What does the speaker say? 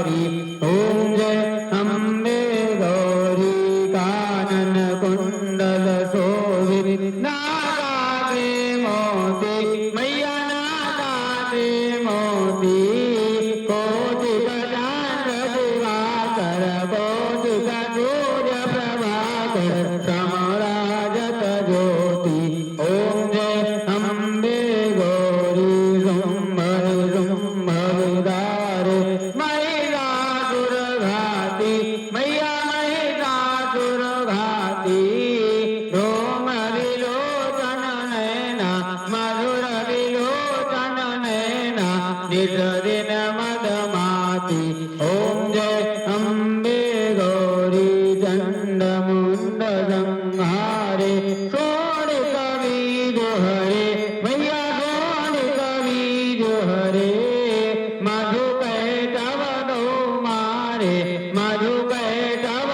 ओम जय अम्बे गौरी कानन कुंडल शोभित नागाग्रे मोती मैया नागाग्रे मोती कोटि गजानन दिवाकर कोटि सूर्य प्रभाकर समराजत ज्योति ओम जय अम्बे गौरी शुंभविदारे महिषासुर घाती मैया महिषासुर घाती रोम विलोचन नैना मधुर विलोचन नैना निज दिन मदमाती ओम जय अम्बे गौरी चंड मुंड संहारे शोणित बीज हरे मैया शोणित बीज हरे मधु कैटव दो मारे मधु कैटव